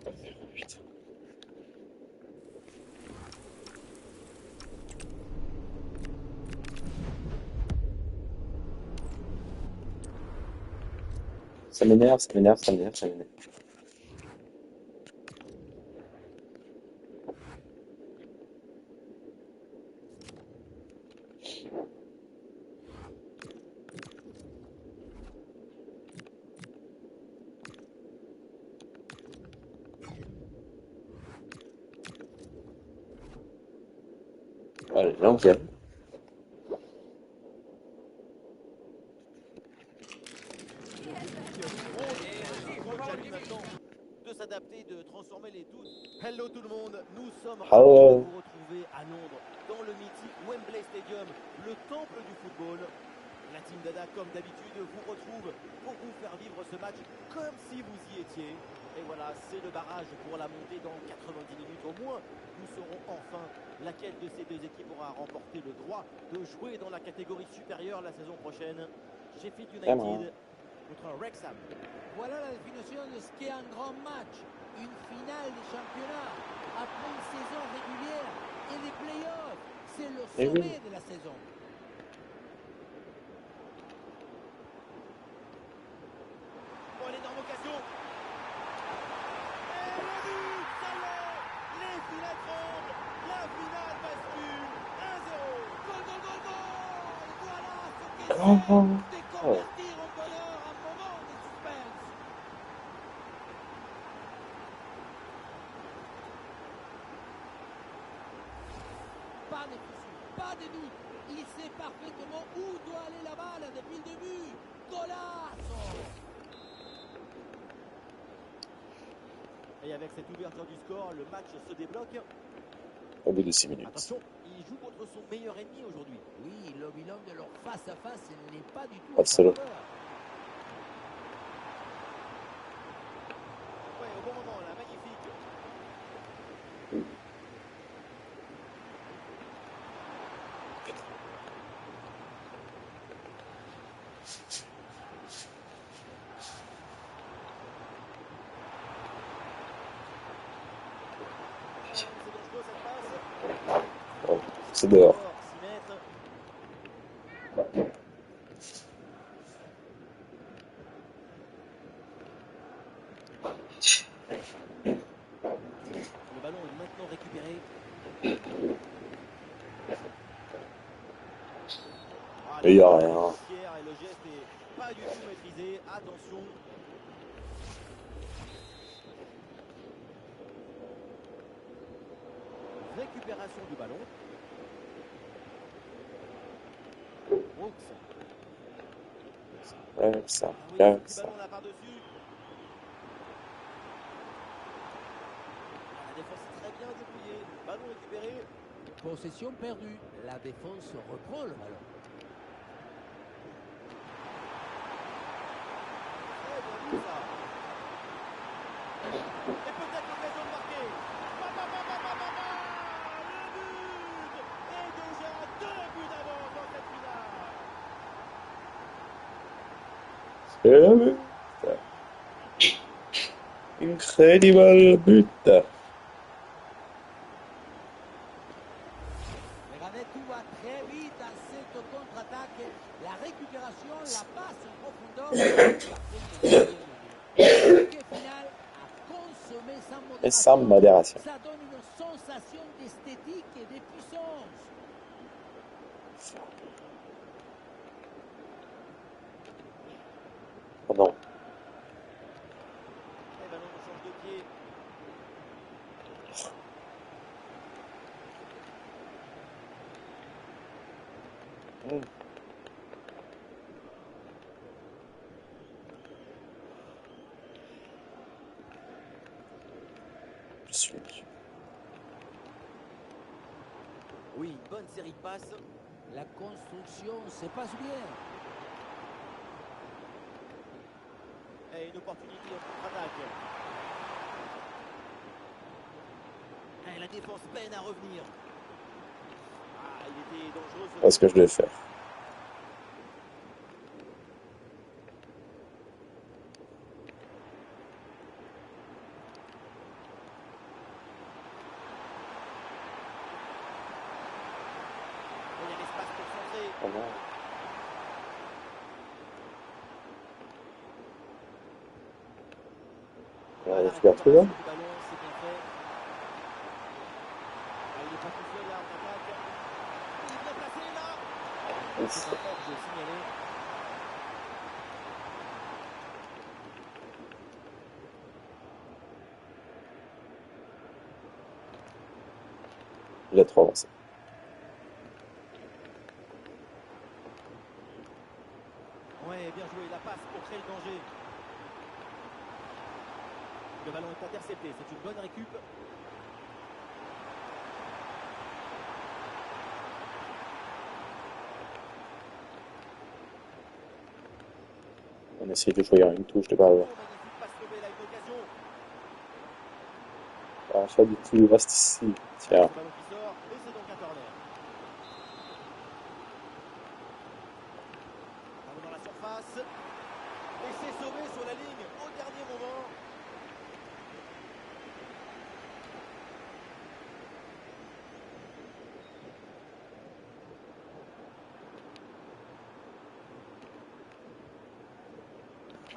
Putain. Ça m'énerve, ça m'énerve, ça m'énerve, ça m'énerve. Allez, là on vient. Le défi gros défi du coach à lui maintenant de s'adapter, de transformer les doutes. Hello tout le monde, nous sommes ravis de Hello. vous retrouver à Londres, dans le mythique Wembley Stadium, le temple du football. La team Dada, comme d'habitude, vous retrouve pour vous faire vivre ce match comme si vous y étiez. Et voilà, c'est le barrage pour la montée dans 90 minutes au moins. Nous saurons enfin laquelle de ces deux équipes aura remporté le droit de jouer dans la catégorie supérieure la saison prochaine. Sheffield C'est moi. United contre Wrexham. Voilà la définition de ce qu'est un grand match, une finale de championnat, après une saison régulière et les playoffs. C'est le Eh oui. sommet de la saison. Oh, l'énorme occasion. Et le but, ça y est, les filets tremblent, la finale bascule, 1-0. Gol, gol, gol, gol. Voilà ce que Oh. c'est de convertir en bonheur un moment de suspense. Pas de soucis, pas de doute. Il sait parfaitement où doit aller la balle depuis le début. Golazo. Et avec cette ouverture du score, le match se débloque. Au bout de 6 minutes. Attention, il joue contre son meilleur ennemi aujourd'hui. Oui, le bilan de leur face-à-face n'est pas du tout en sa Absolument. faveur. Ouais, au bon moment, là, magnifique. C'est dangereux cette passe. Oh, c'est dehors. Encore 6 mètres. Le ballon est maintenant récupéré. Ah, Mais il la n'y a frappe est rien. grossière et le geste est pas du tout maîtrisé. Attention. Récupération du ballon. Brooks. Ouais, ça. Ah oui, ce Ouais, petit ça. ballon là par-dessus. Ah, la défense est très bien débrouillée. Ballon récupéré. Possession perdue. La défense reprend le ballon. Très bien vu ça. Et peut-être l'occasion de marquer. Le but. Et déjà 2 buts d'avance dans cette finale. C'est le but. Incredible but. Regardez, tout va très vite dans cette contre-attaque. La récupération, la passe en profondeur et après une deuxième ligne. Le bouquet final à consommer sans Et sans modération. modération. Ça donne une sensation d'esthétique et de puissance. Oh non. Et ballon change de pied. Mm. Je suis. Oui, une bonne série de passes. La construction se passe bien. Et une opportunité en contre-attaque. Et la défense peine à revenir. Ah, il était dangereux ce Pas ce que je but. devais faire. Oh non. Ah, la Tu l'as retrouvé là? récupération du ballon, c'est bien fait. Ah, il n'est pas tout seul là en attaque. Il est bien placé là. C'est un hors-jeu signalé. Il a trop avancé. Ouais, bien joué, la passe pour créer le danger. Le ballon est intercepté, c'est une bonne récup. On essaye de jouer à une touche de balle. Oh, magnifique passe lobée, là, une occasion. Ah, pas du tout, il reste ici. Tiens. Ce ballon qui sort, et c'est donc un corner. Ballon dans la surface. Et c'est sauvé sur la ligne au dernier moment.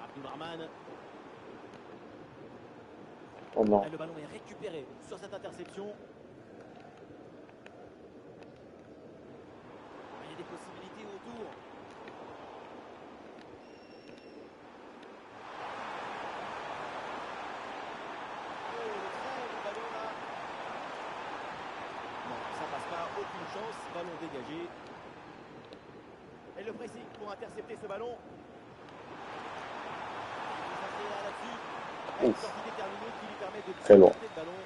Abdourahmane. Oh non. Et le ballon est récupéré sur cette interception. Il y a des possibilités autour. Oh, le très bon ballon là. Non, ça passe pas, aucune chance. Ballon dégagé. Et le pressing pour intercepter ce ballon. Là-dessus. Et une sortie déterminée qui lui permet de Très long. porter le ballon.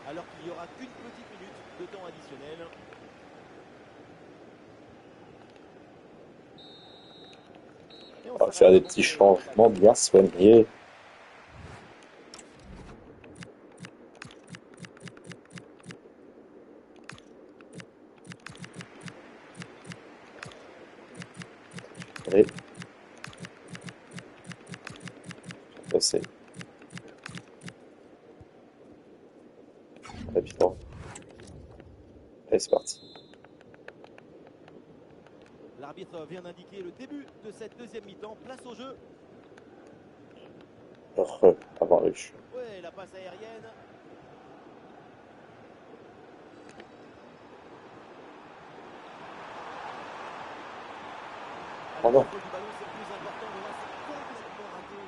Alors qu'il n'y aura qu'une petite minute de temps additionnel. Et on On va s'arrête faire des donc petits sur une changements bien soignés. Allez. Passer. Rapidement. Allez, c'est parti. L'arbitre vient d'indiquer le début de cette deuxième mi-temps. Place au jeu. Avant rush. Ouais, la passe aérienne. Oh Le non. contrôle du ballon, c'est le plus important, mais là, c'est complètement raté.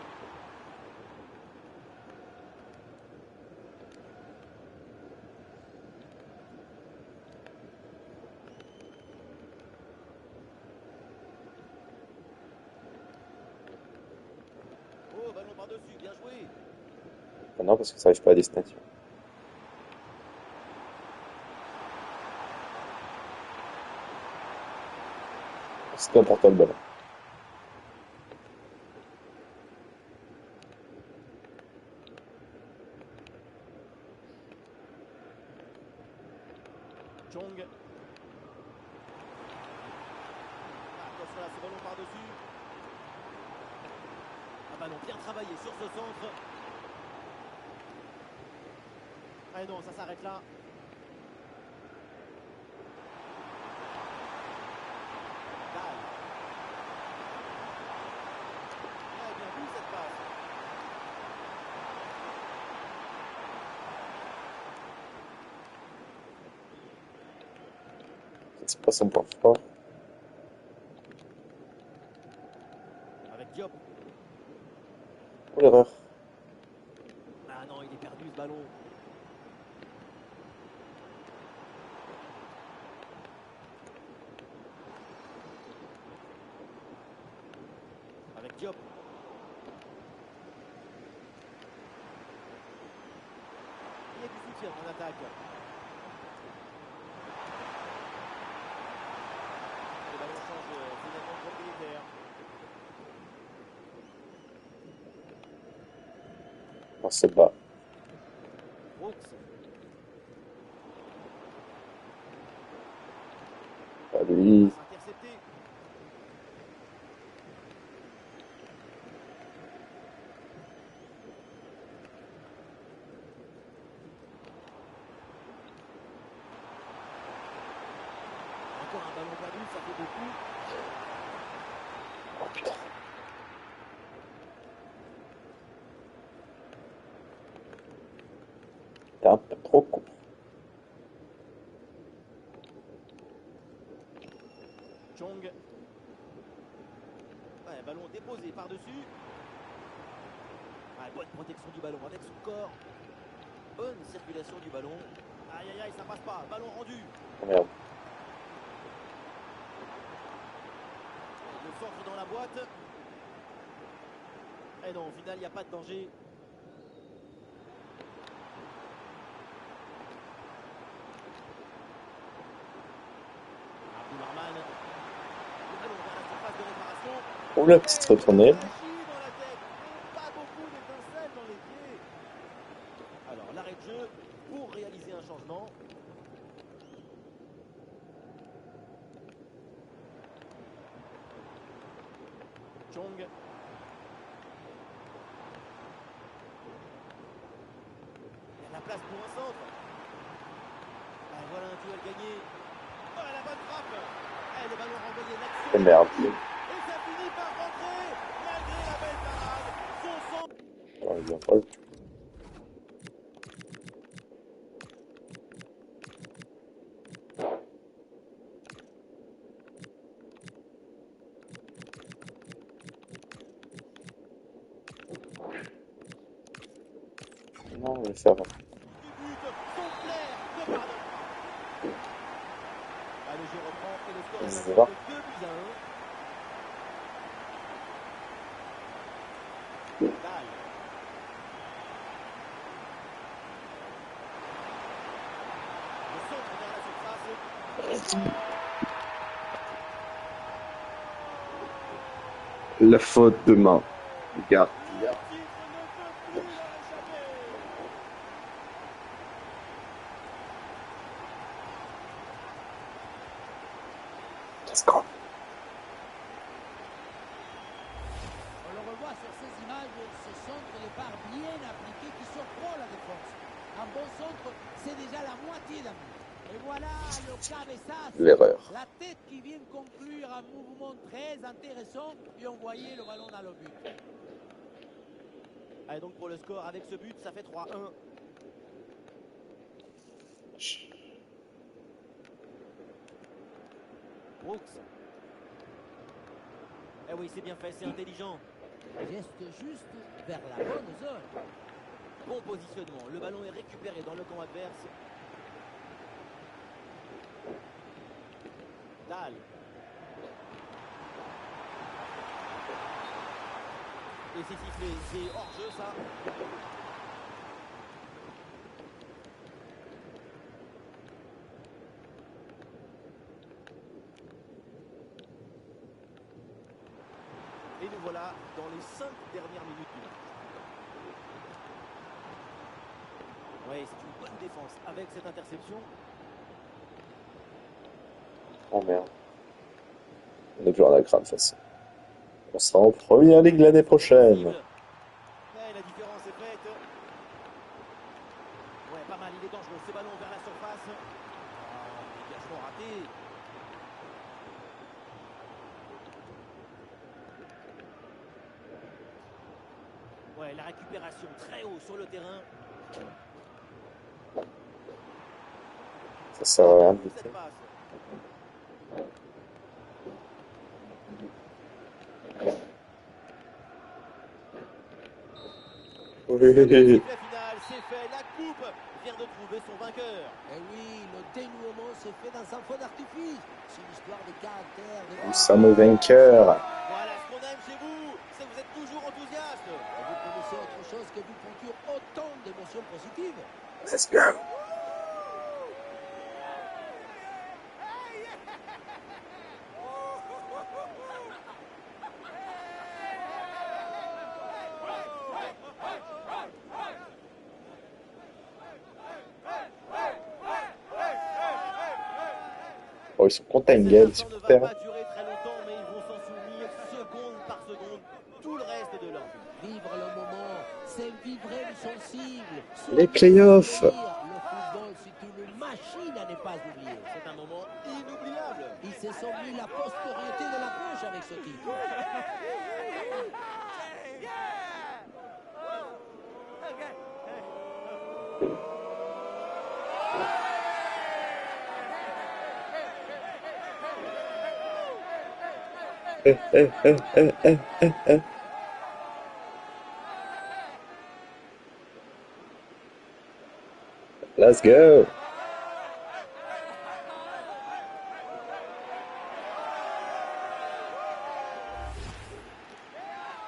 Oh, ballon par-dessus, bien joué. Ah non, parce que ça arrive pas à destination. C'est important le ballon. Chong. Attention là, ce ballon par-dessus. Un ballon bien travaillé sur ce centre. Ah non, ça s'arrête là. Dahl. Ah, bien vu cette passe. C'est pas son point fort. Avec Diop. Oh l'erreur. Ah non, il est perdu ce ballon. Avec Diop. Il y a du soutien en attaque. Le ballon change finalement de propriétaire. On se bat. Brooks. Pas lui. Passe interceptée. Encore un ballon perdu, ça beaucoup. Oh putain. T'es un peu trop court. Chong. Ouais, ballon déposé par-dessus. Ouais, bonne protection du ballon avec son corps. Bonne circulation du ballon. Aïe aïe aïe, ça passe pas. Ballon rendu. Oh merde. Le centre dans la boîte. Et non, au final, il n'y a pas de danger. Abdulrahman. Le ballon vers la surface de réparation. Oh la petite retournée. Flashy dans la tête. Pas beaucoup d'étincelles dans les pieds. Alors, l'arrêt de jeu pour réaliser un changement. Chong. Il y a la place pour un centre. Ah, voilà un duel gagné. Oh, la bonne frappe. Et le ballon renvoyé l'action. Oh merde. Et ça finit par rentrer. Malgré la belle parade. Son centre. Oh, il vient pas. Non, on va faire. Du but, son flair ne pardonne pas. Ah, le jeu reprend et le score est Je maintenant vois. de 2-1. Dahl. Le centre vers la surface. La faute de main. Regarde. Le titre ne peut plus leur échapper. Let's go. On le revoit sur ces images, ce centre de part bien appliqué qui surprend la défense. Un bon centre, c'est déjà la moitié d'un but. Et voilà le cabeçazo. L'erreur. La tête qui vient conclure un mouvement très intéressant et envoyer le ballon dans le but. Allez, donc pour le score, avec ce but, ça fait 3-1. Brooks. Eh oui, c'est bien fait, c'est intelligent. Geste juste vers la bonne zone. Bon positionnement. Le ballon est récupéré dans le camp adverse. Dahl. Et c'est sifflé, c'est hors-jeu ça. Et nous voilà dans les 5 dernières minutes du match. Oui, c'est une bonne défense avec cette interception. Oh merde. On est plus en aggramme, de toute façon. On sera en première ligue l'année prochaine. Ouais, la différence est faite. Ouais, pas mal, il est dangereux. Ce ballon vers la surface. Ah, dégagement raté. Ouais, la récupération très haut sur le terrain. Ça sert à rien de Cette lutter. passe. Oui. Sifflet final, c'est fait. La coupe vient de trouver son vainqueur. Et oui, le dénouement se fait dans un feu d'artifice. C'est une histoire de caractère. Nous sommes au vainqueur. Voilà ce qu'on aime chez vous. C'est que vous êtes toujours enthousiaste. Et vous connaissez autre chose que vous procure autant d'émotions positives. Let's go. Oh, ils sont contents, Cet Engel, les instant ne va supporters. pas durer très longtemps, mais ils vont s'en souvenir seconde par seconde tout le reste de leur vie. Vivre le moment, c'est vivre sensible. Les playoffs. Le football, c'est une machine à ne pas oublier. C'est un moment inoubliable. Ils se sont mis la postériorité de la poche avec ce titre. Let's go.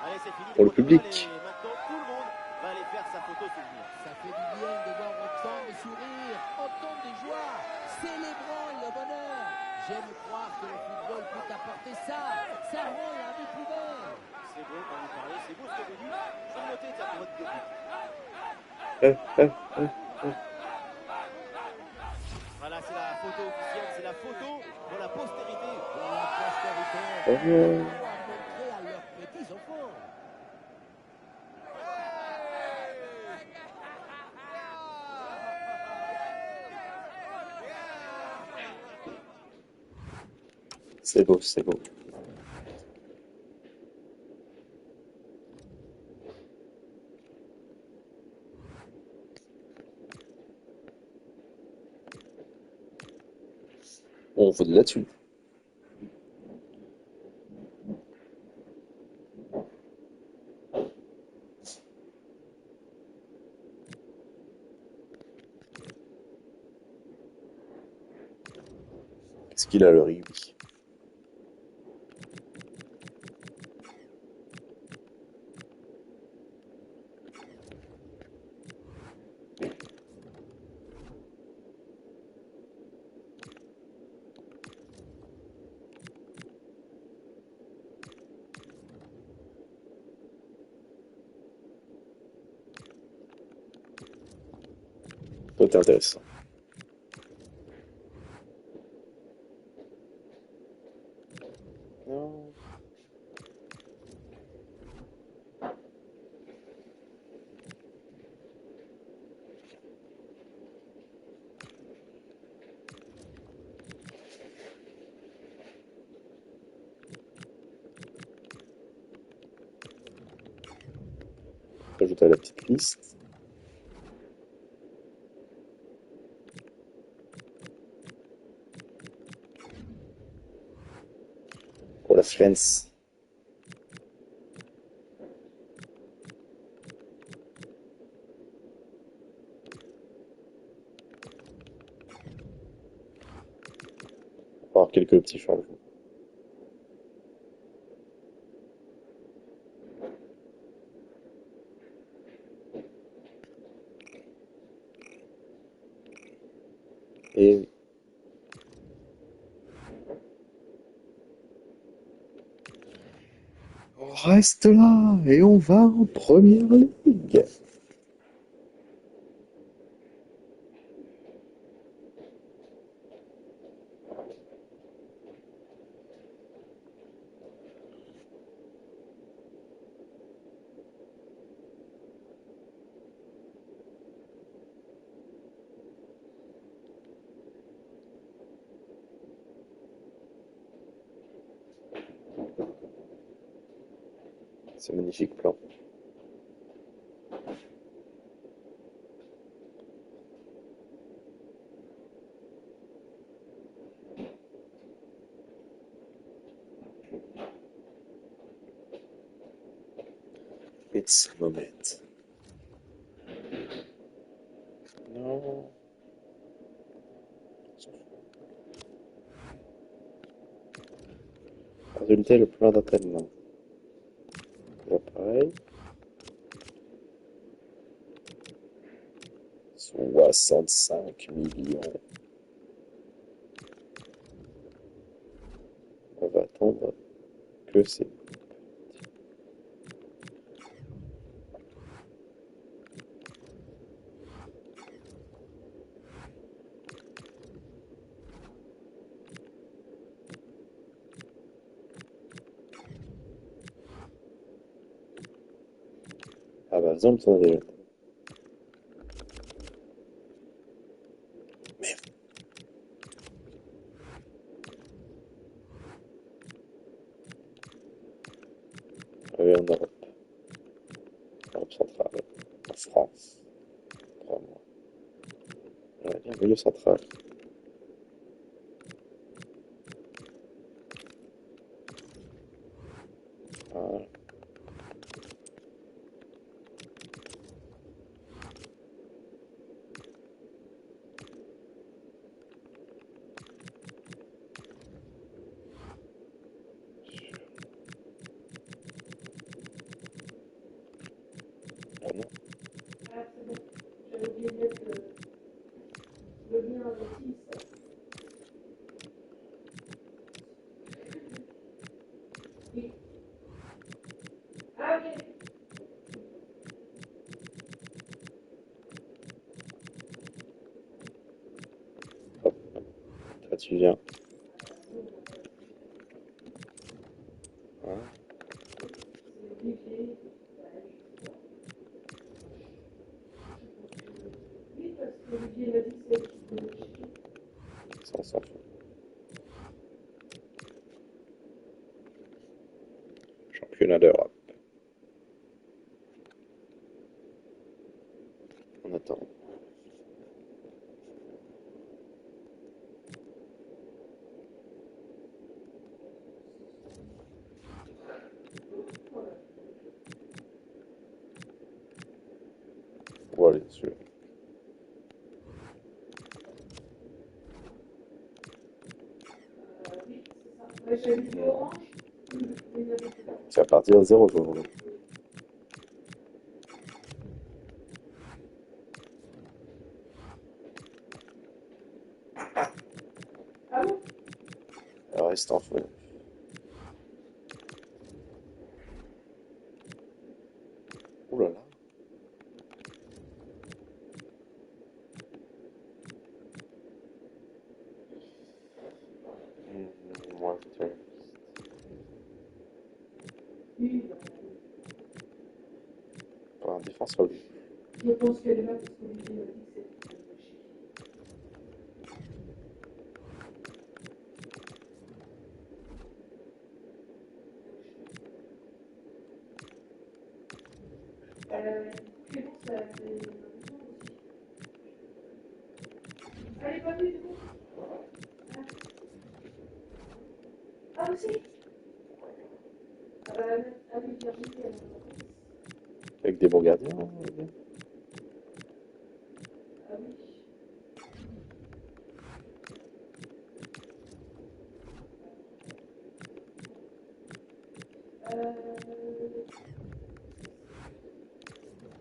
Allez, c'est fini. Pour le public. Et maintenant, tout le monde va aller faire sa photo souvenir. Ça fait du bien de voir autant de sourires, autant de joie, célébrant le bonheur. J'aime croire que le football peut apporter ça. Ça rend la vie plus belle. C'est beau quand vous parlez, c'est beau ce que vous dites. Je vais le noter, ça pour votre public. Voilà, c'est la photo officielle, c'est la photo pour la postérité. Pour la postérité, Oh. pour montrer à leurs petits enfants. C'est beau, c'est beau. On veut de là-dessus. Est-ce qu'il a le rugby? Peut être intéressant. Non. Ajouter à la petite liste. Pour la France. On va avoir quelques petits changements. Et oui. On reste là et on va en première ligue. C'est un magnifique plan. It's a moment. Non. Résultat, le plan d'entraînement. Toujours pareil. 65 millions. On va attendre que c'est. Ah bah, zone, ça déjà. France. Vraiment. Ouais, bien, milieu central. Voilà. Ah non. Ah, c'est bon. J'avais oublié de mettre le lien Teams. Oui. Ah, ok. Hop, là tu viens. Hein, C'est Olivier. Oui, parce que Olivier m'a dit que c'est elle qui pouvait checker. ça on s'en fout. Championnat d'Europe. On attend. Voilà, celui-là. Oui, c'est ça. Ouais, j'avais dit orange. Mais il n'y avait pas. C'est à partir de 0 jours. Ah bon? Reste en feu. Ouh là là. Moi, tu vois. Oui, bah, Pas un défenseur, lui. je pense qu'elle est là parce qu'Olivier m'a dit que c'est elle qui pouvait checker. Clément, ça fait un besoin aussi. Allez, pas plus, du coup. Ah, aussi? Ah, bah, ah oui, Virginie, elle est en France. Avec des bons gardiens. Hein, Ah oui. Euh,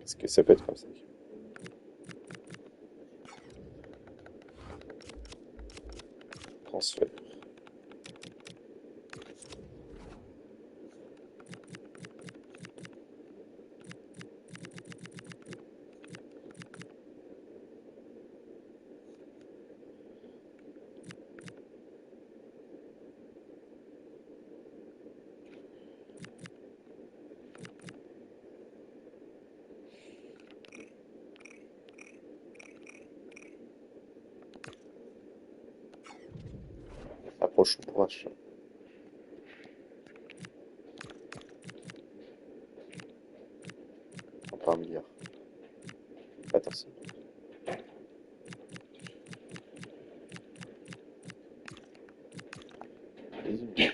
Est-ce que ça peut être comme ça? Transfert. Approche pour achat. Encore 1 milliard. Patterson. Vas-y.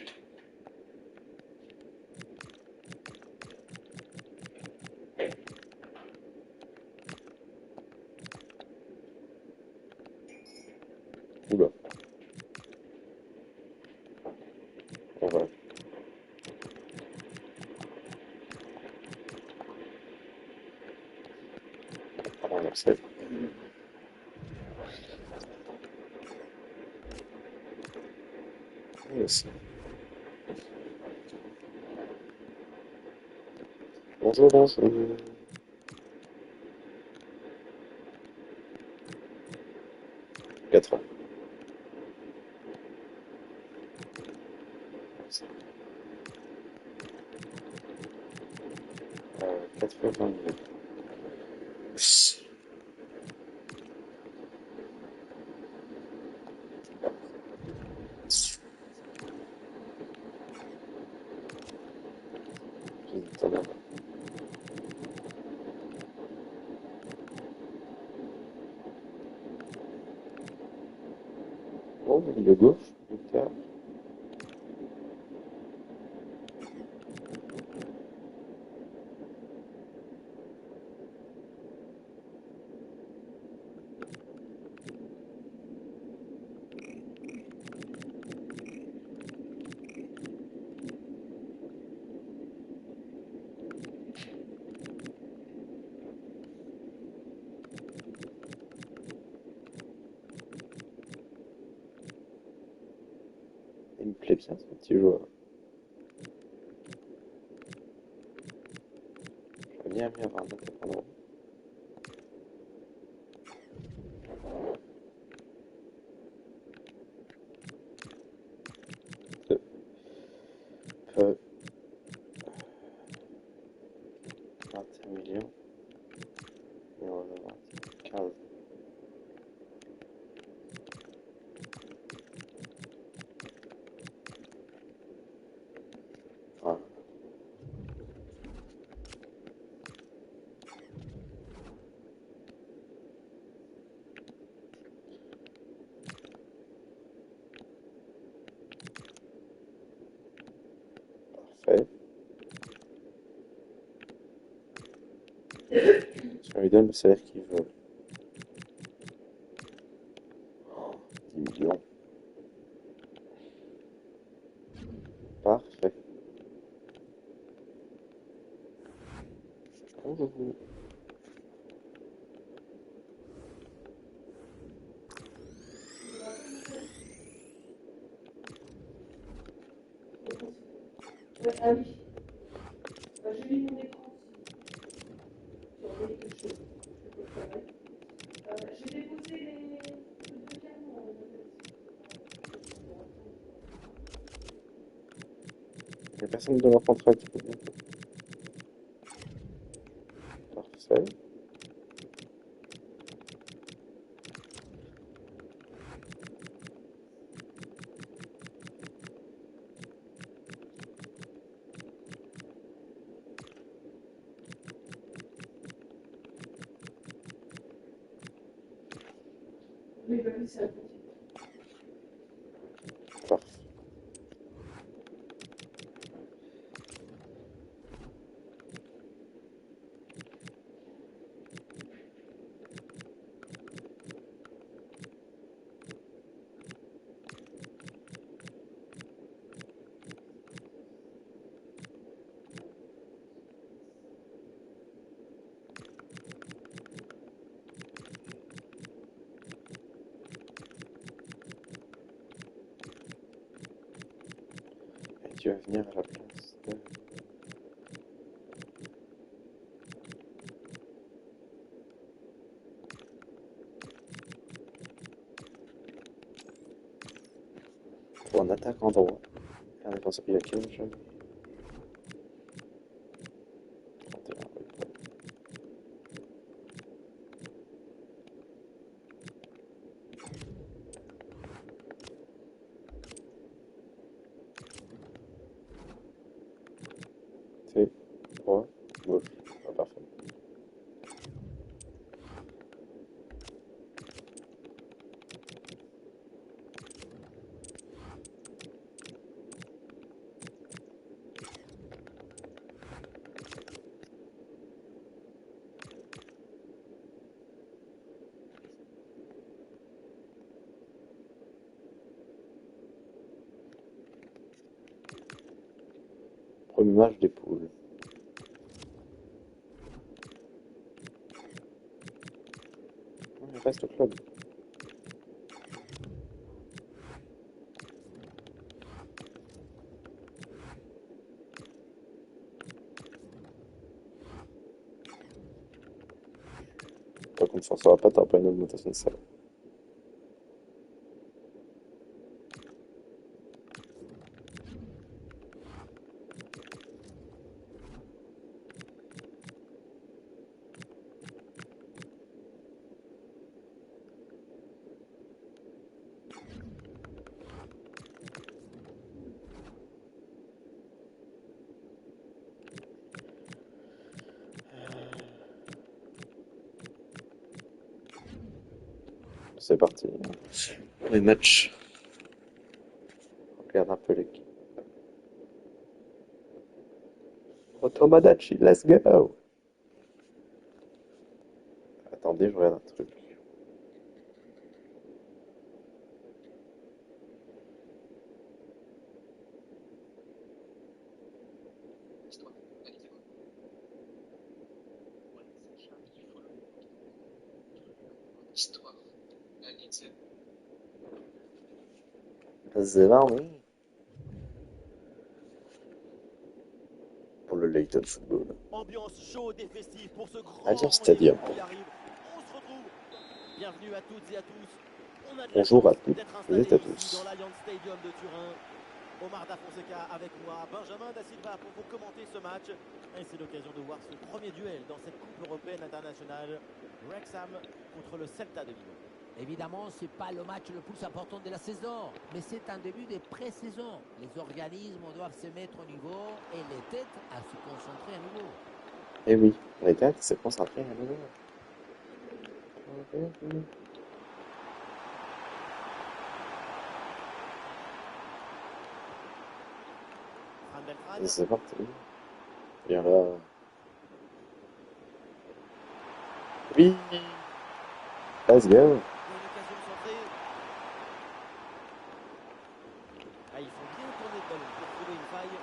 Oula. On va. On accepte. Yes. Bonjour, bonjour. 4 ans. 80 millions. centraux, milieu gauche, buteur. Il me plaît bien ce petit joueur. J'aurais bien aimé avoir un attaquant droit. Peu. 21 millions. Et on va voir 15. Voilà. Parfait. Si on lui donne le salaire qu'il veut. 10 millions. Parfait. Bonjour. Ouais, ah oui. Bah, je lis mon écran si tu envoies quelque chose. Je peux le faire. J'ai déposé les deux canons. Il n'y a personne de l'enfant traite. Parfait. Oui, bah oui, c'est un petit. Parfait. Et tu vas venir à la place de... Pour un attaquant droit. Un défenseur, il y a quel jeu? 31, oui. C'est droit, gauche. Ah, parfait. Premier match des poules. Il reste au club. Par contre, ça va pas, t'auras pas une augmentation de salaire. C'est parti. Les matchs. perdre un peu l'équipe. Otomadachi, let's go! Attendez, je regarde un truc. Zélande pour le Leighton Football. Ambiance chaude et festive pour ce grand Allianz rendez-vous Stadium. qui arrive. On se retrouve. Bienvenue à toutes et à tous. On a de la Bonjour à chance toutes d'être et installés à ici tous. dans l'Allianz Stadium de Turin. Omar Da Fonseca avec moi, Benjamin Da Silva pour vous commenter ce match. Et c'est l'occasion de voir ce premier duel dans cette Coupe européenne internationale. Wrexham contre le Celta de Vigo. Évidemment, ce n'est pas le match le plus important de la saison, mais c'est un début de pré-saison. Les organismes doivent se mettre au niveau et les têtes à se concentrer à nouveau. Eh oui, les têtes s'est concentré à nouveau. Fran Beltrán. Et c'est parti. Bien là. Oui! Let's go! Il y a une occasion centrée. Ah, ils font bien tourner le ballon pour trouver une faille.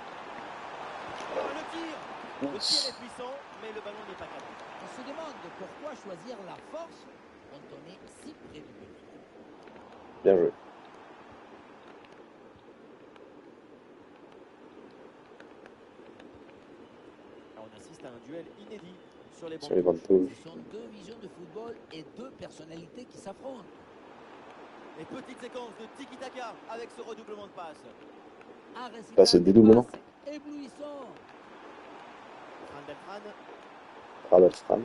Le tir est puissant, mais le ballon n'est pas cadré. On se demande pourquoi choisir la force quand on est si près du but. Bien joué. On assiste à un duel inédit sur les bancs. Sur les bancs de touche. Ce sont deux visions de football et deux personnalités qui s'affrontent. Et petite séquence de tiki-taka avec ce redoublement de passe. Un résultat Passe de dédoublement. passe éblouissant. Fran Beltrán. Rabal Fram.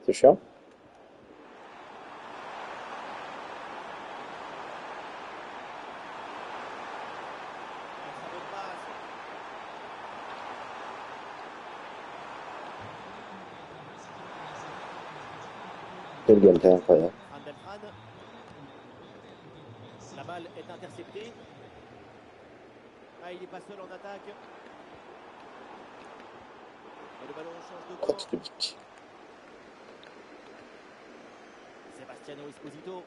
C'est chiant? Une très bonne passe. Quel gameplay incroyable. Fran Beltrán. La balle est interceptée. Ah, il n'est pas seul en attaque. Et le ballon change de camp. Contre-pique. Sebastiano Esposito.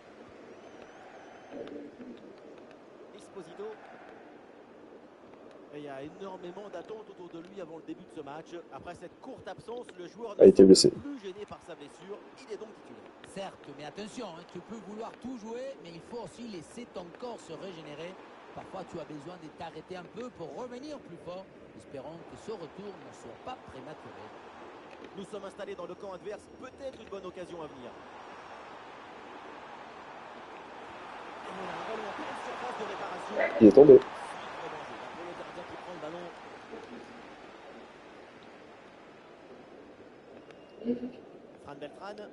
Et il y a énormément d'attentes autour de lui avant le début de ce match. Après cette courte absence, le joueur A ne été semble blessé. plus gêné par sa blessure. Il est donc titulaire. Certes, mais attention, tu peux vouloir tout jouer, mais il faut aussi laisser ton corps se régénérer. Parfois, tu as besoin de t'arrêter un peu pour revenir plus fort. Espérons que ce retour ne soit pas prématuré. Nous sommes installés dans le camp adverse. Peut-être une bonne occasion à venir. Et voilà, un ballon en pleine surface de réparation. Il est tombé. Suite au danger. Pour le gardien qui prend le ballon. Fran Beltrán.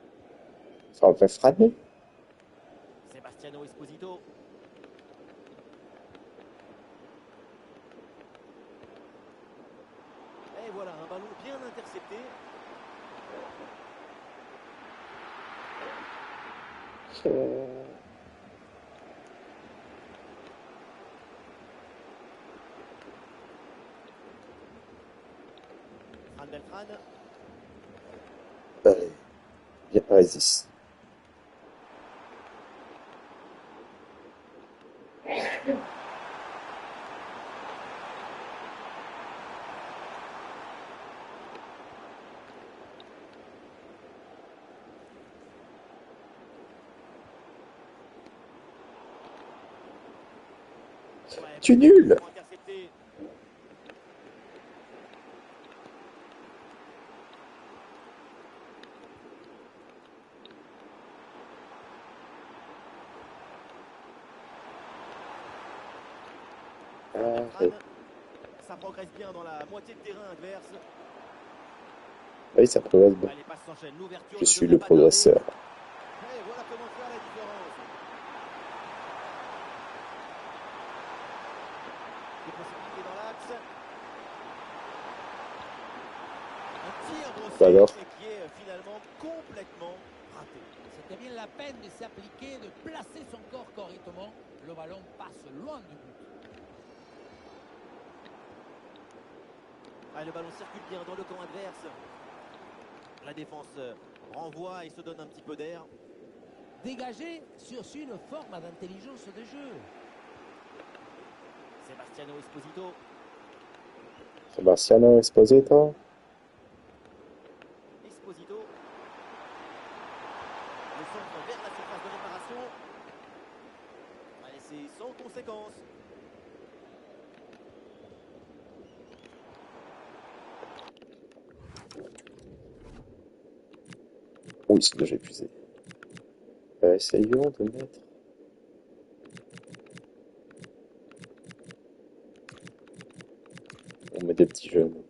Ça va faire franer. Sebastiano Esposito. Et voilà, un ballon bien intercepté. Fran Beltrán. Allez. Bien, résiste. Ouais, Tu es nul. intercepté. Arrête. Ça progresse bien dans la moitié de terrain adverse. Oui, ça progresse bien. Les passes s'enchaînent. L'ouverture Je ne suis devrait le pas tarder. progresseur. Et voilà comment faire la différence. Des possibilités dans l'axe. Un tir brossé Alors et qui est finalement complètement raté. C'était bien la peine de s'appliquer, de placer son corps correctement. Le ballon passe loin du but. Ah, le ballon circule bien dans le camp adverse. La défense renvoie et se donne un petit peu d'air. Dégager sur une forme d'intelligence de jeu. Sebastiano Esposito. Sebastiano Esposito. Esposito. Le centre vers la surface de réparation. Allez, c'est sans conséquence. Oui, c'est déjà épuisé. Essayons de mettre. On met des petits jeunes.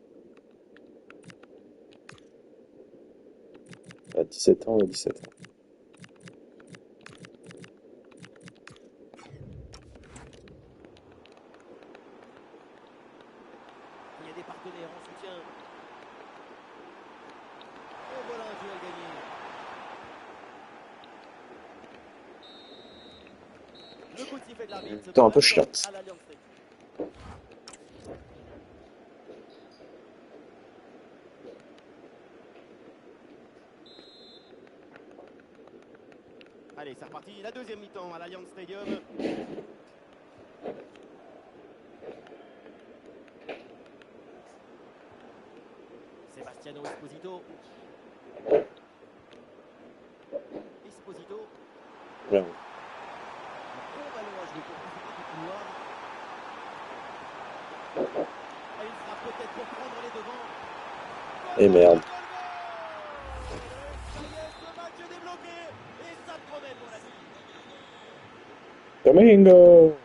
À 17 ans et 17 ans. Il y a des partenaires en soutien. Et voilà un duel gagné. Le coup de sifflet de l'arbitre. Temps un peu chiante. À l'Alliance Stadium. Allez, c'est reparti. La deuxième mi-temps à l'Alliance Stadium. Sebastiano Esposito. Esposito. Bien. Un bon ballon à jouer pour profiter du couloir. Et il sera peut-être pour prendre les devants. Et merde. Ça y est, ce match est débloqué. Et ça promet pour la suite. Domingo.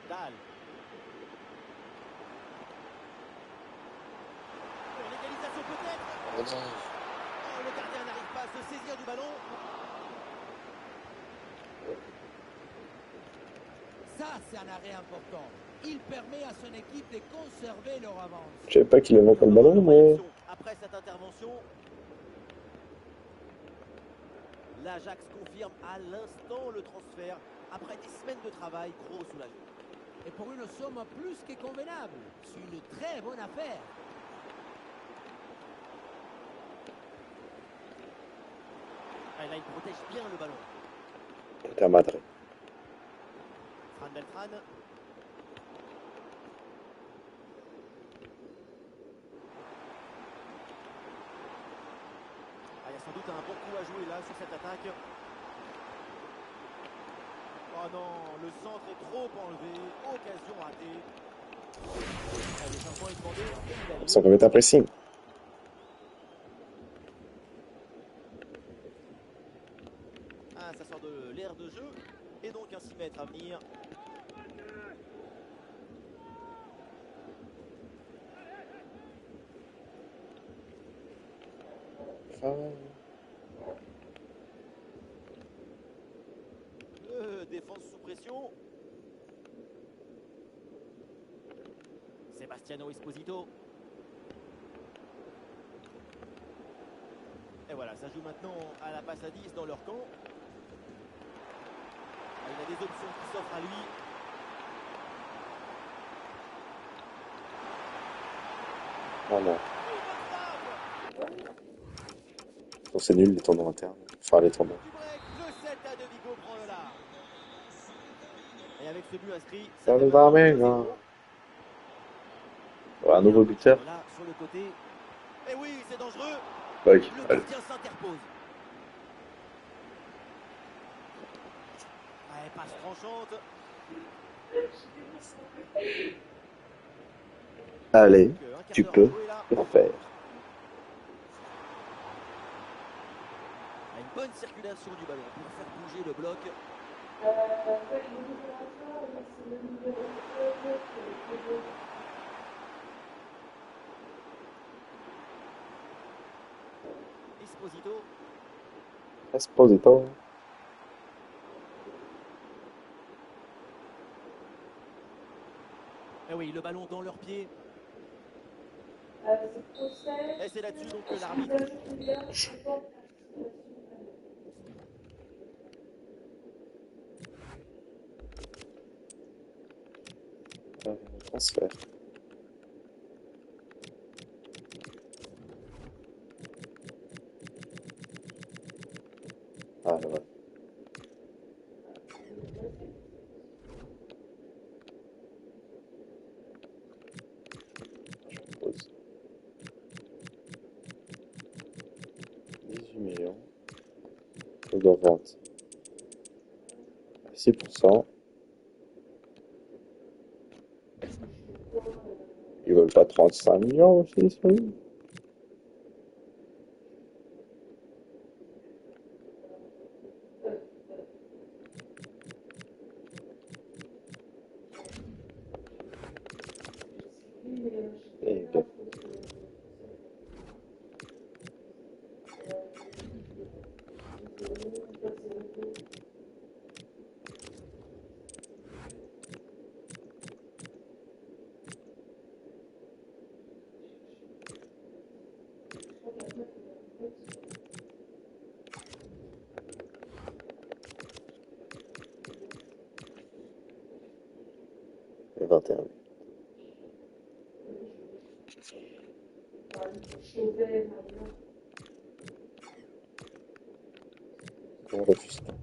Dahl. Pour l'égalisation peut-être. Oh, le gardien n'arrive pas à se saisir du ballon. Ça, c'est un arrêt important. Il permet à son équipe de conserver leur avance. Je savais pas qu'il avait encore le ballon, mais. Après cette intervention, l'Ajax confirme à l'instant le transfert. Après des semaines de travail, gros soulagement. Et pour une somme plus que convenable. C'est une très bonne affaire. Ah, là, il protège bien le ballon. Putain, madre. Fran Beltran. Ah, il y a sans doute un bon coup à jouer là sur cette attaque. Oh non, le centre est trop enlevé. Occasion ratée. Ah, le changement est demandé et il a lieu. Sans qu'on mette un pressing. Ah, ça sort de l'aire de jeu. Et donc un 6 mètres à venir. Défense sous pression. Sebastiano Esposito. Et voilà, ça joue maintenant à la passe à 10 dans leur camp. Ah, il a des options qui s'offrent à lui. Oh non. Donc c'est nul les tournois internes. Enfin les tournois. Du break, le 7 à de Vigo prend le large. Et avec ce but inscrit, Ça fait nous va, maintenant mec, 2-0. hein. Ouais, un nouveau buteur. Là, sur le côté. Et oui, c'est dangereux. Oui, Le allez. gardien s'interpose. Ouais, passe tranchante. Allez, Donc, un quart tu d'heure à peux jouer, là. le faire. Ah, une bonne circulation du ballon pour faire bouger le bloc. Ouais, le modérateur, c'est le numéro 9. Esposito. Esposito. Et oui, le ballon dans leurs pieds. Ce procès, Et c'est là-dessus donc que mise l'arbitre. à jour de l'heure, c'est pas Transfert. Ah, là, ouais. Je propose 18 millions. Taux de vente 6%. Ils veulent pas 35 millions aussi, disponibles. Et bien. Et 21. On refuse pas.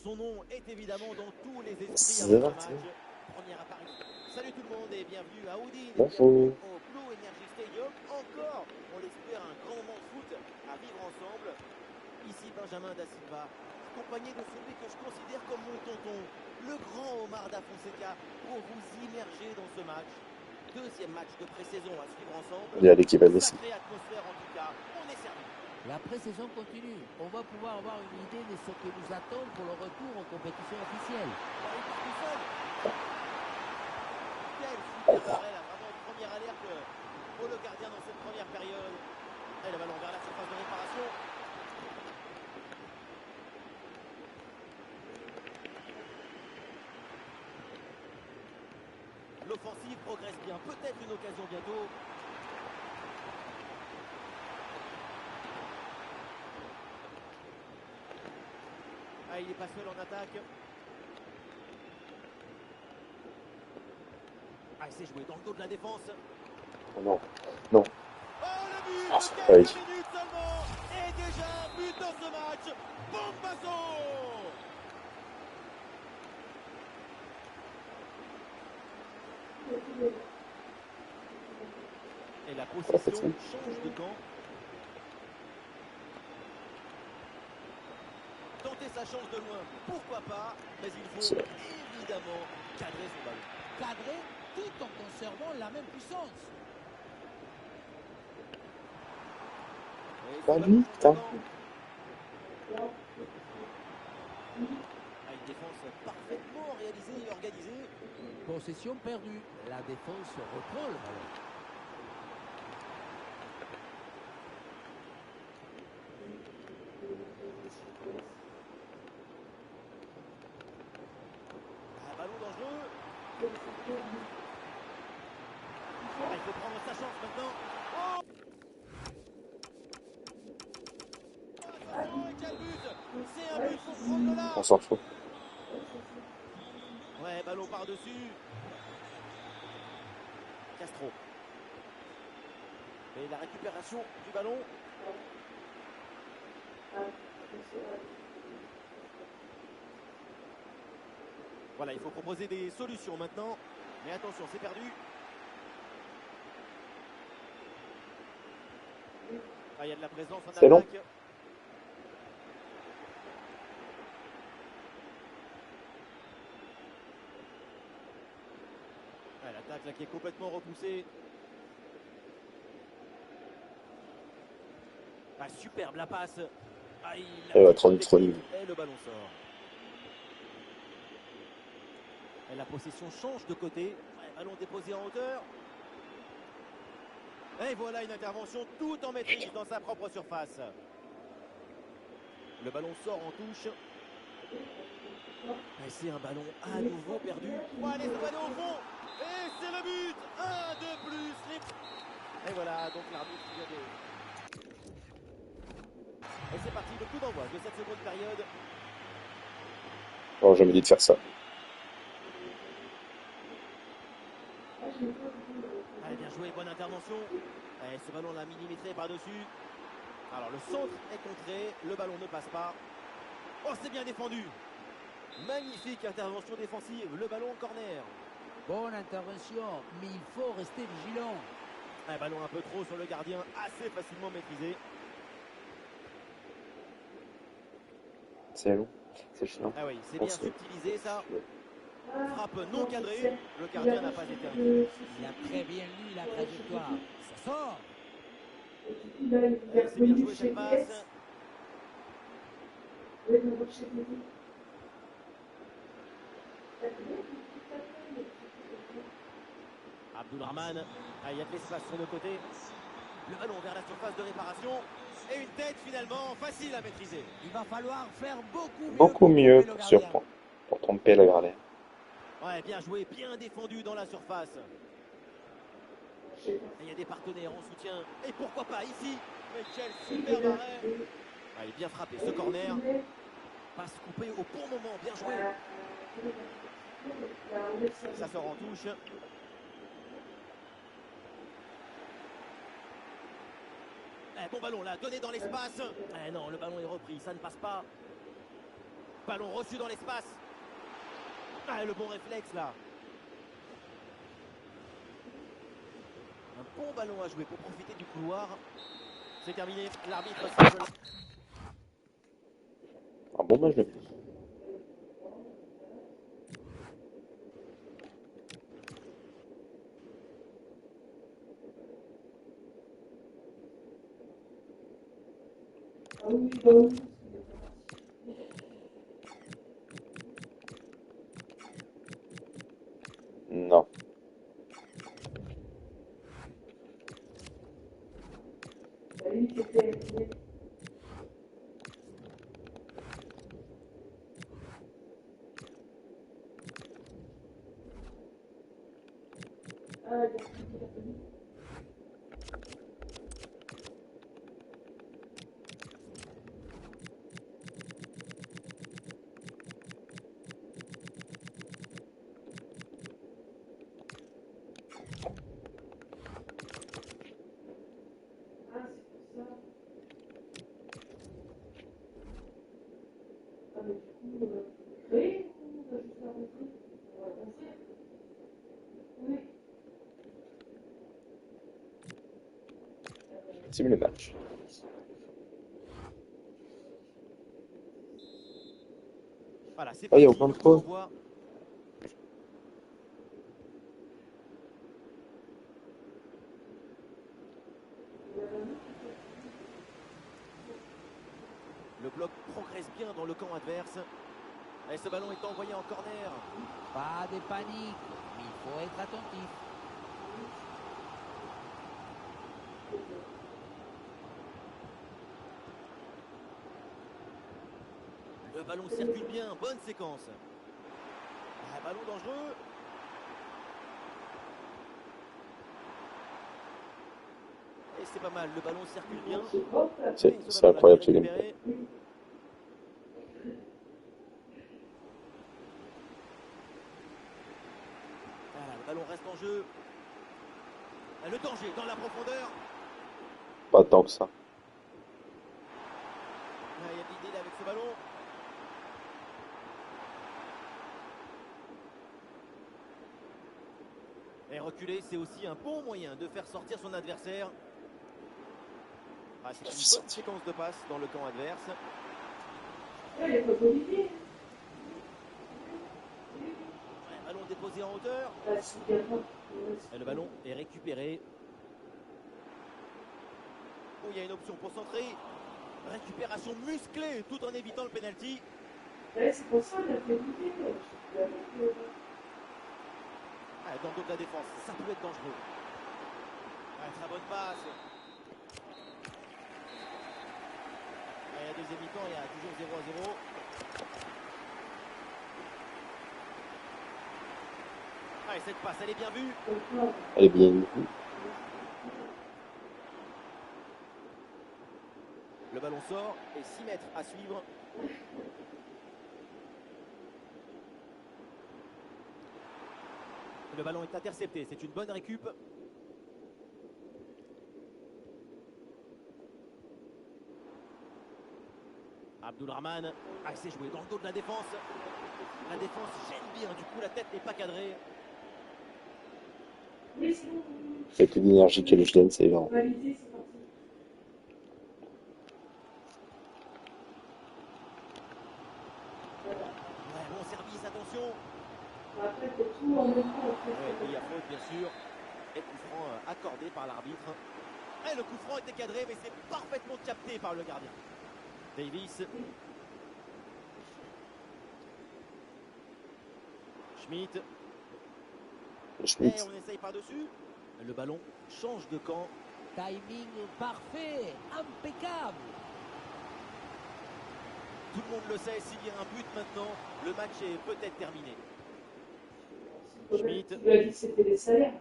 Son nom est évidemment dans tous les esprits C'est avant ce 21. match. Première apparition. Salut tout le monde et bienvenue à Houdin. Bonjour. Au Blue Energy Stadium. Encore, on l'espère, un grand moment de foot à vivre ensemble. Ici Benjamin Da Silva, accompagné de celui que je considère comme mon tonton, le grand Omar Da Fonseca, pour vous immerger dans ce match. Deuxième match de pré-saison à suivre ensemble. Il y a l'équipe à Messi. Sacrée atmosphère en tout cas. On est servi. La pré-saison continue. On va pouvoir avoir une idée de ce qui nous attend pour le retour en compétition officielle. Il part tout seul. Quel super arrêt là, vraiment première alerte pour le gardien dans cette première période. Et le ballon vers la surface de réparation. L'offensive progresse bien, peut-être une occasion bientôt. Ah, il n'est pas seul en attaque. Ah, il s'est joué dans le dos de la défense. Oh non. Non. Oh, le but Ah, de c'est quelques pas minutes seulement. Et déjà un but dans ce match. Bombazo. Et la possession change de camp. Tenter sa chance de loin, pourquoi pas, mais il faut évidemment cadrer son ballon. Cadré tout en conservant la même puissance. Et ce Pas ballon lui, change de putain. camp. Ah, une défense parfaitement réalisée et organisée. Possession perdue. La défense reprend le ballon. Un ballon dangereux. Ah, il faut prendre sa chance maintenant. Oh, attention, et quel but! C'est un but pour prendre de On large. s'en fout. Ouais, ballon par-dessus. Castro. Et la récupération du ballon. Voilà, il faut proposer des solutions maintenant. Mais attention, c'est perdu. Ah, il y a de la présence en C'est long. attaque. Ouais, l'attaque là qui est complètement repoussée. Ah, superbe la passe. Ah, la Elle va petite faute trop nul. technique et le ballon sort. Et la possession change de côté. Ouais, ballon déposé en hauteur. Et voilà une intervention tout en maîtrise dans sa propre surface. Le ballon sort en touche. Et c'est un ballon à nouveau perdu. Oh, allez, ça va aller au fond. Et c'est le but. Un de plus. Et voilà, donc l'arbitre vient de... Et c'est parti, le coup d'envoi de cette seconde période. Alors, jamais dit de faire ça. Allez, bien joué, bonne intervention. Et ce ballon l'a millimétré par-dessus. Alors le centre est contré, le ballon ne passe pas. Oh, c'est bien défendu. Magnifique intervention défensive, le ballon corner. Bonne intervention, mais il faut rester vigilant. Un ballon un peu trop sur le gardien, assez facilement maîtrisé. C'est long, c'est chiant. Ah oui, c'est Bon, bien c'est- subtilisé ça. Frappe non Non, cadrée, c'est- le gardien n'a pas été inquiet. Il a très bien lu la trajectoire. Ça sort. Il a Et c'est bien joué cette passe. Abdulrahman, ah, il y a de l'espace sur le côté. Le ballon vers la surface de réparation. Et une tête finalement facile à maîtriser. Il va falloir faire beaucoup Beaucoup mieux mieux pour pour tromper le gardien. surprendre, pour tromper le gardien. Ouais, bien joué, bien défendu dans la surface. Et il y a des partenaires en soutien. Et pourquoi pas ici? Mais quel superbe arrêt. Ah, il est bien frappé ce corner. Passe coupée au bon moment, bien joué. Ça sort en touche. Eh, bon ballon là, donné dans l'espace. Eh non, le ballon est repris, ça ne passe pas. Ballon reçu dans l'espace. Ah, le bon réflexe là. Un bon ballon à jouer pour profiter du couloir. C'est terminé, l'arbitre siffle. Un bon match de Non. Simule le match. Voilà, c'est Ah, il y parti, a aucun le de coup quoi. d'envoi. Le bloc progresse bien dans le camp adverse. Et ce ballon est envoyé en corner. Pas de panique, mais il faut être attentif. Le ballon circule bien, bonne séquence. Un ballon dangereux. Et c'est pas mal, le ballon circule bien. Et ce C'est ballon là incroyable qui ce est gameplay. récupéré. Voilà, le ballon reste en jeu. Ah, le danger dans la profondeur. Pas tant que ça. Ah, il y a de l'idée là avec ce ballon. Et reculer, c'est aussi un bon moyen de faire sortir son adversaire. Ah, c'est une bonne séquence de passe dans le camp adverse. Ouais, ballon déposé posé en hauteur. Bah, c'est bien. Et le ballon est récupéré. Oh, il y a une option pour centrer. Récupération musclée tout en évitant le penalty. Ouais, c'est pour ça qu'il a fait l'idée. Ah, dans le dos de la défense, ça peut être dangereux. Ah, très bonne passe. À la deuxième mi-temps, il y a toujours 0-0. Ah, et cette passe, elle est bien vue. Elle est bien vue. Le ballon sort et 6 mètres à suivre. Le ballon est intercepté, c'est une bonne récup. Abdulrahman, ah, c'est joué dans le dos de la défense. La défense gêne bien, du coup la tête n'est pas cadrée. Oui, sinon, Avec l'énergie qu'elle gêne, c'est énorme. validé, c'est parti. Voilà. Ouais, bon service, attention. Après, c'est tout en même temps. En fait. Ouais, il y a faute, bien sûr. Et coup franc accordé par l'arbitre. Et le coup franc était cadré, mais c'est parfaitement capté par le gardien. Davis. Schmitt. Et Schmitt. on essaye par-dessus. Le ballon change de camp. Timing parfait, impeccable. Tout le monde le sait, s'il y a un but maintenant, le match est peut-être terminé. Schmitt. Tu lui as dit que c'était des salaires.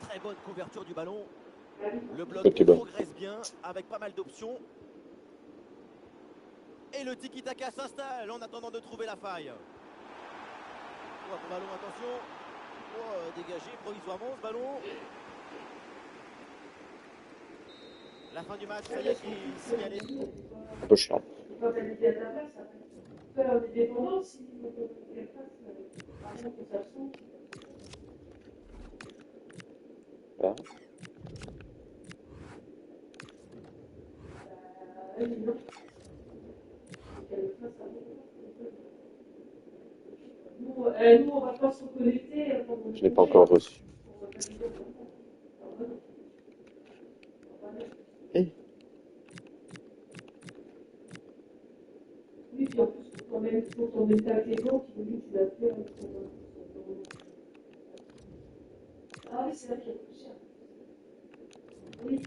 Très bonne couverture du ballon. Ah oui. Le bloc Ok, bon. progresse bien avec pas mal d'options. Et le tiki-taka s'installe en attendant de trouver la faille. Oh, ton ballon, attention. Oh, dégagé provisoirement ce ballon. La fin du match, ça y est, qui est signalée. Un peu chiant. Quand elle était à ta place, après. Toi, on est dépendant si elle passe. Par exemple, que ça sonne. Là. Oui, non. Qu'elle le fasse avant. Nous, on va pas se connecter. Je l'ai pas encore reçu. On va valider en même temps. Ah, ouais. Hey. Oui, puis en plus, faut ton métal Clément qui me dit que tu l'as fait avec son. Ah oui, c'est vrai qu'il y a plus cher. Oui,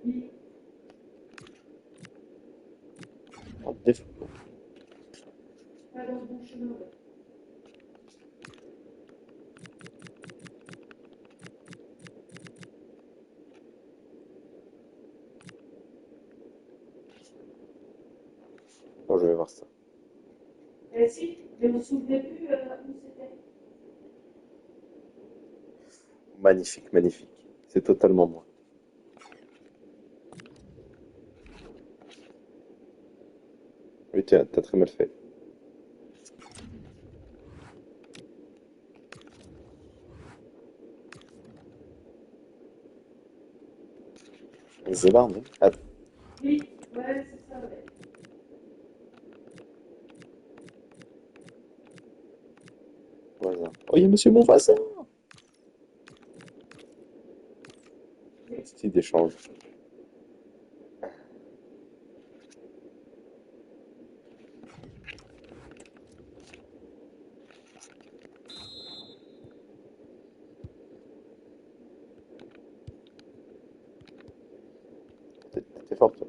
oui. En défaut. Pas dans le bon chemin. Ouais. Bon, je vais voir ça. Eh si, mais vous vous souvenez plus où c'était. Magnifique, magnifique. C'est totalement moi. Oui, t'as très mal fait. Zébarde, hein. Ah, Oui, ouais, c'est ça, ouais. voisin. Oh, il y a monsieur mon voisin. Style d'échange. T'es fort, toi.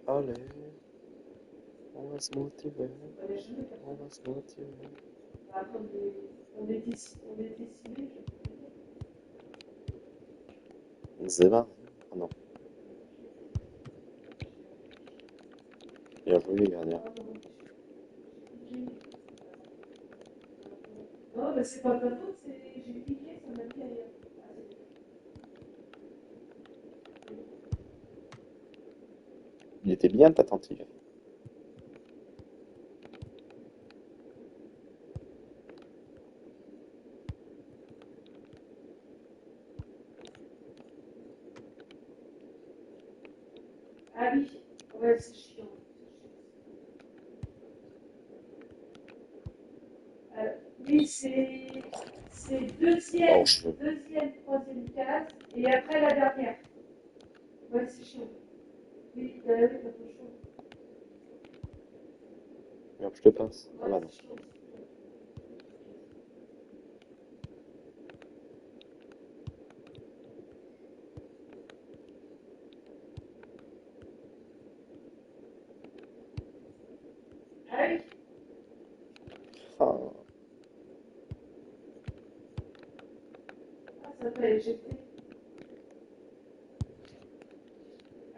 Allez. On va se motiver. On est jamais On va se motiver. Après, on est décimé. Zébarde. Ah non. Bien joué, les gardiens. Non, mais c'est pas ta faute, j'ai cliqué, ça m'a mis ailleurs. Ah, Il était bien attentif. Ah oui, ouais, c'est chiant. Oui, c'est deuxième, Hors-jeu. troisième case, et après la dernière. Ouais, c'est chiant. Oui, bah oui, t'as pas le choix. Regarde, je te passe. Ah Ouais, bah non. c'est chiant. Ah oui, Ah, ah, ça t'a éjecté.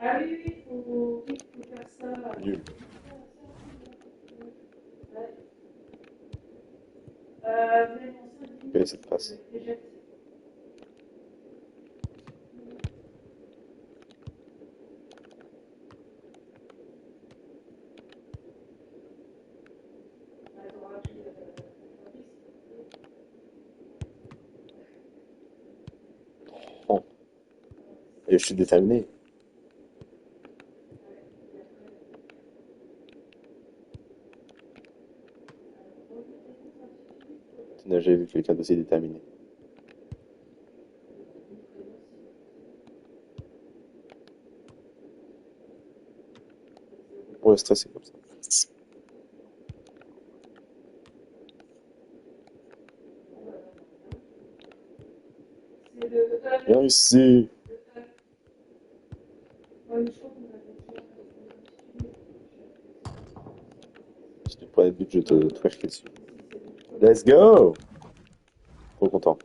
Ah oui, oui, faut faire ça. nul. Ouais. Même en 5 minutes, Quelle est cette passe? éjecte. T'auras pris un risque. Oh. Et je suis déterminé. Tu n'as jamais vu quelqu'un d'aussi déterminé. Pour le stresser comme ça. C'est le Viens ici. Ouais, mais je crois qu'on avait déjà Si tu prenais le but, je te twerker dessus. Let's go! Trop content.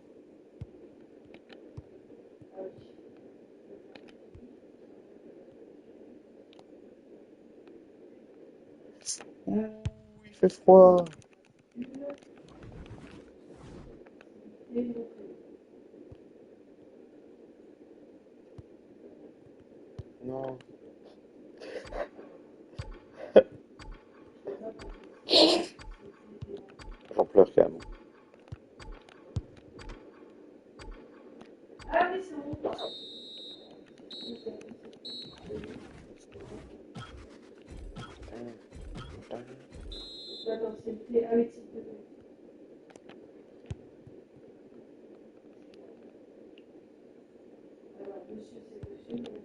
Ouh, il fait froid. Non. J'en pleure carrément. Ah oui, c'est bon. D'accord, c'était ah oui, c'était alors, monsieur, c'est monsieur.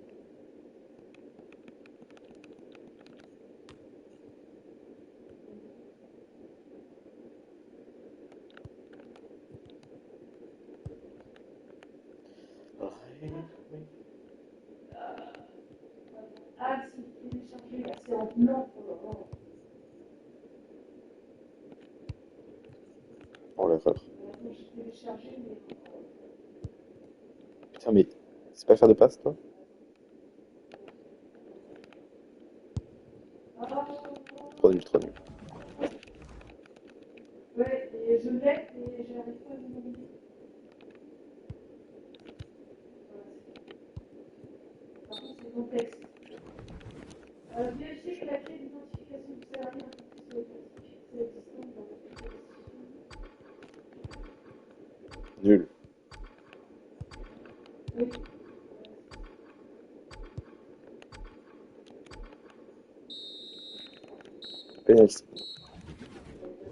Ah, c'est téléchargé, là, c'est en blanc pour le moment. Oh l'erreur. Attends, j'ai téléchargé, mais. Putain, mais c'est pas faire de passe, toi? Ah, Trop nul, trop nul. ouais, et je l'ai, et j'arrive pas à le nommer. Par contre, c'est contexte. Vérifiez que la clé d'identification du salarié entreprise soit authentifiée existante dans l'application. Nul. Oui. Penalty.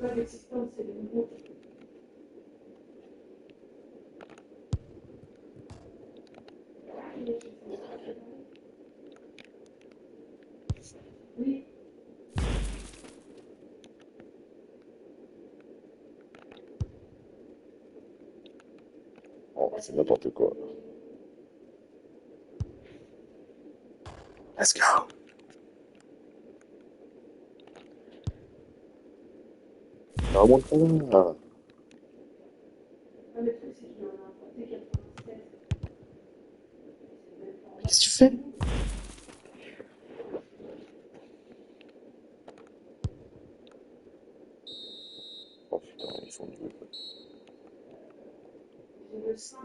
Pas d'existence, c'est le nouveau. Oui. Oh, c'est n'importe quoi. Let's go! Ah, remonte là. Le truc, c'est qu'il en a importé 96. Qu'est-ce que tu fais? Oh putain, ils sont nuls. J'ai le 500,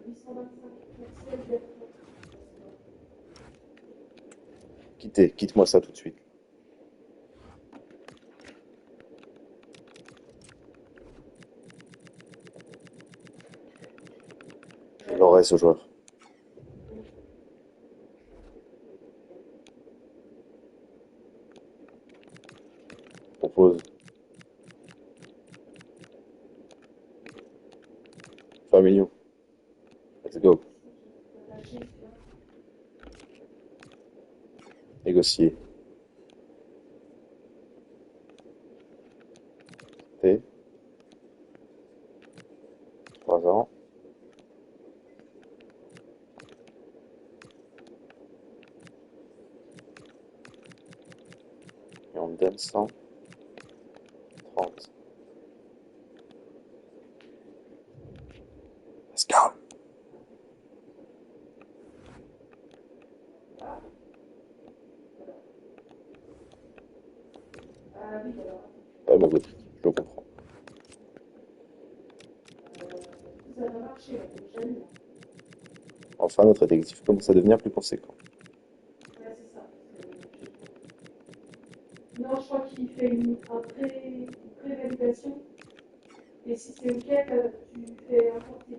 825 pixels d'être. Quitte-moi ça tout de suite. Je l'aurai ce joueur. Family. Let's go. Négocier. T. 3 ans. Et on me donne 130. Let's go. Pas ma boutique, je le comprends. Ça va marcher, j'aime bien. Enfin, notre détective commence à devenir plus conséquent. Ouais, c'est ça. Non, je crois qu'il fait une pré-validation. Et si c'est OK, tu fais importer.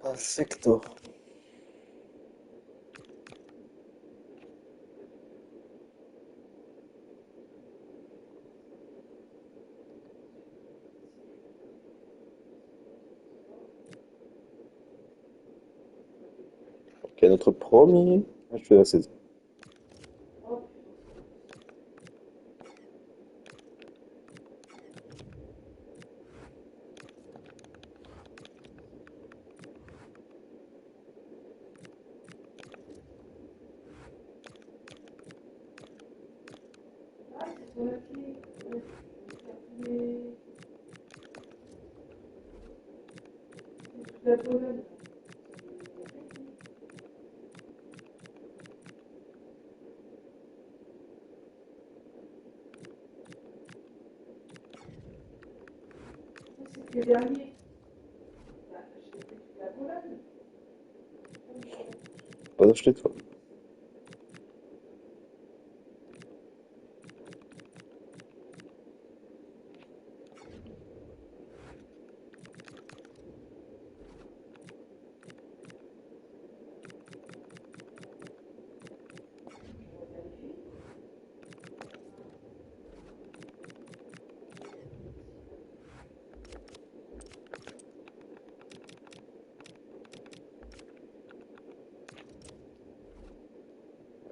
Un secteur. Ok, notre premier match de la saison. Ah, c'est sur la clé. Ouais. Mais... toute la Pologne. C'est le dernier. Bah, je t'ai fait toute la Pologne. Pas d'acheter toi.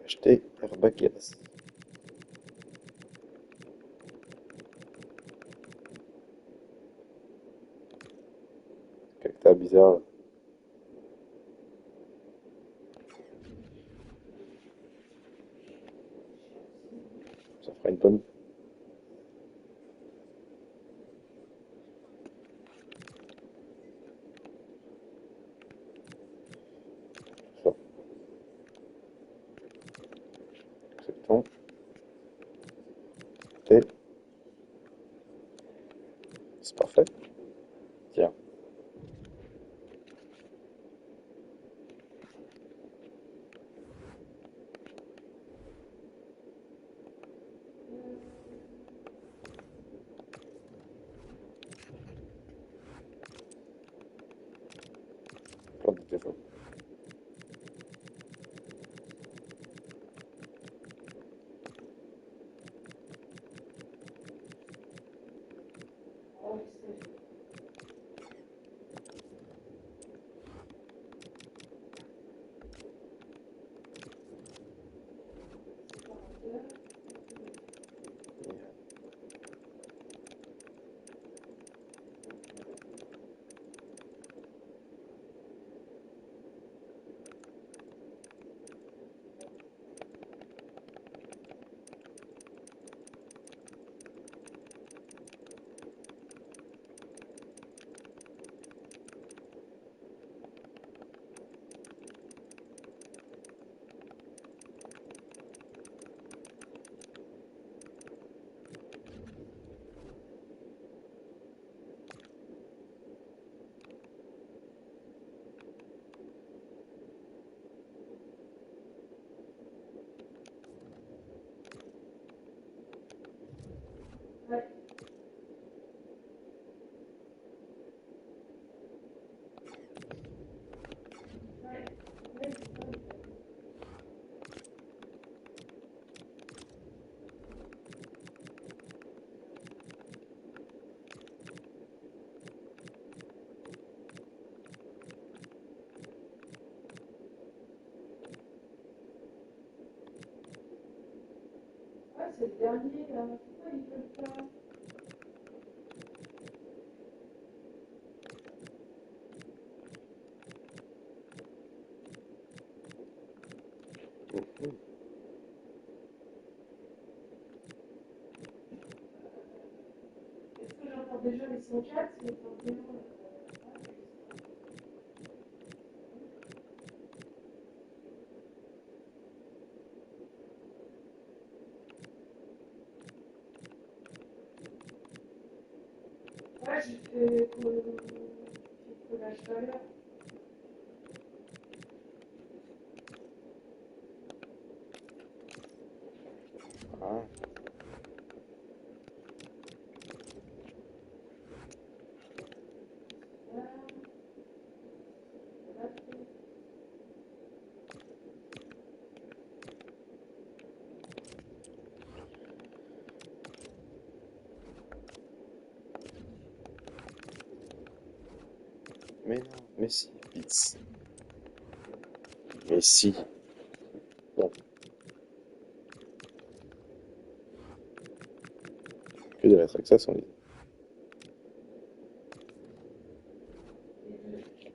Acheter airbag gaz. Cacta bizarre. Là. Ça fera une bonne. Ça. Acceptons. Et c'est parfait. Tiens. c'est le dernier, là. Pourquoi ils veulent pas? Est-ce que j'entends déjà les 104? C'est bien. Ouais, j'ai fait collage valeur. Ah, Mais non, mais si, Beats. Mais si. Bon, que des rétractations,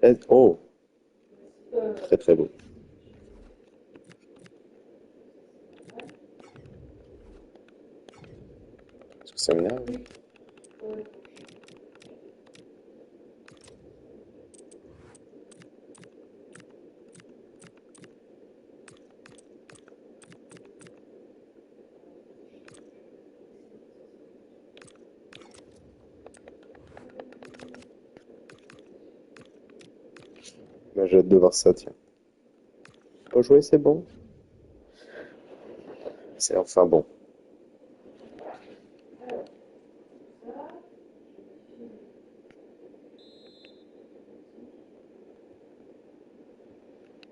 les oh, très très beau. Est-ce que ça m'énerve? Bah, j'ai hâte de voir ça, tiens. Pas joué, c'est bon. C'est enfin bon.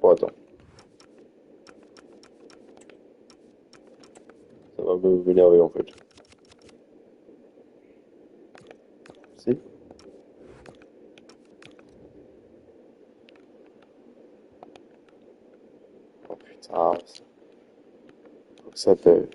Bon, attends. Ça va m'énerver en fait. Si? Oh putain, faut que ça bug.